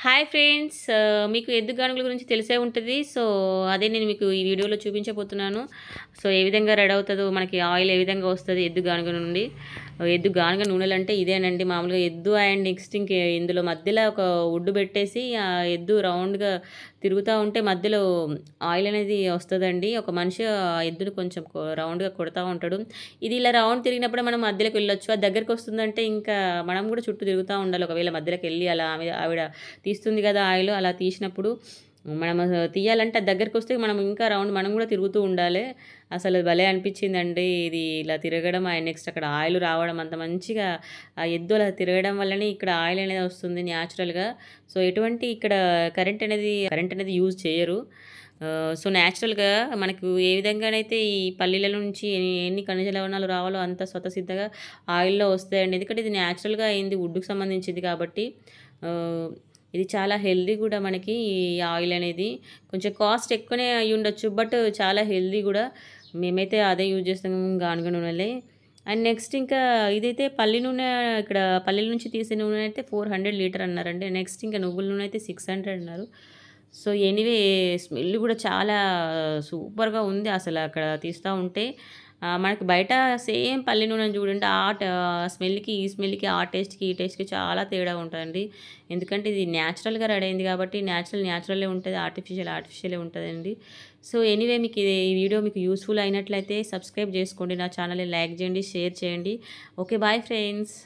Hi friends మీకు ఎద్దు గానుగల గురించి తెలిసే ఉంటుంది. సో అదే నేను మీకు ఈ వీడియోలో చూపించబోతున్నాను. సో ఏ విధంగా రెడీ అవుతుందో, మనకి ఆయిల్ ఏ విధంగా వస్తుంది ఎద్దు గానుగ నుండి. ఎద్దు గానుగ నూనెలు అంటే ఇదేనండి. మామూలుగా ఎద్దు అండ్ నెక్స్ట్ ఇందులో మధ్యలో ఒక వుడ్ పెట్టేసి ఆ ఎద్దు రౌండ్గా తిరుగుతూ ఉంటే మధ్యలో ఆయిల్ అనేది వస్తుందండి. ఒక మనిషి ఆ ఎద్దును కొంచెం రౌండ్గా కొడతా ఉంటాడు. ఇది ఇలా రౌండ్ తిరిగినప్పుడు మనం మధ్యలోకి వెళ్ళొచ్చు. అది దగ్గరికి వస్తుందంటే ఇంకా మనం కూడా చుట్టూ తిరుగుతూ ఉండాలి. ఒకవేళ మధ్యలోకి వెళ్ళి అలా ఆవిడ తీస్తుంది కదా ఆయిల్, అలా తీసినప్పుడు మనం తీయాలంటే అది దగ్గరికి వస్తే మనం ఇంకా రౌండ్ మనం కూడా తిరుగుతూ ఉండాలి. అసలు భలే అనిపించిందండి ఇది ఇలా తిరగడం. అండ్ నెక్స్ట్ అక్కడ ఆయిల్ రావడం అంత మంచిగా ఆ ఎద్దు అలా తిరగడం వల్లనే ఇక్కడ ఆయిల్ అనేది వస్తుంది న్యాచురల్గా. సో ఎటువంటి ఇక్కడ కరెంట్ అనేది యూజ్ చేయరు. సో న్యాచురల్గా మనకు ఏ విధంగానైతే ఈ పల్లీల నుంచి ఎన్ని ఖనిజ లవణాలు రావాలో అంత స్వతసిద్ధంగా ఆయిల్లో వస్తాయండి. ఎందుకంటే ఇది న్యాచురల్గా అయింది, వుడ్కి సంబంధించింది కాబట్టి. ఆ, ఇది చాలా హెల్దీ కూడా. మనకి ఈ ఆయిల్ అనేది కొంచెం కాస్ట్ ఎక్కువనే అయి ఉండొచ్చు, బట్ చాలా హెల్దీ కూడా. మేమైతే అదే యూజ్ చేస్తాము, గానుగ నూనెలే. అండ్ నెక్స్ట్ ఇంకా ఇదైతే పల్లి నూనె, ఇక్కడ పల్లీల నుంచి తీసే నూనె అయితే 400 లీటర్ అన్నారండి. నెక్స్ట్ ఇంకా నువ్వుల నూనె అయితే 600 అన్నారు. సో ఎనీవే స్మెల్ కూడా చాలా సూపర్గా ఉంది అసలు అక్కడ తీస్తూ ఉంటే. మనకి బయట సేమ్ పల్లి నూనె చూడండి, స్మెల్కి ఈ స్మెల్కి, ఆ టేస్ట్కి ఈ టేస్ట్కి చాలా తేడా ఉంటుందండి. ఎందుకంటే ఇది న్యాచురల్గా రెడీ అయింది కాబట్టి న్యాచురలే ఉంటుంది, ఆర్టిఫిషియలే ఉంటుందండి. సో ఎనీవే మీకు ఈ వీడియో మీకు యూస్ఫుల్ అయినట్లయితే సబ్స్క్రైబ్ చేసుకోండి, నా ఛానల్ని లైక్ చేయండి, షేర్ చేయండి. Okay, bye friends.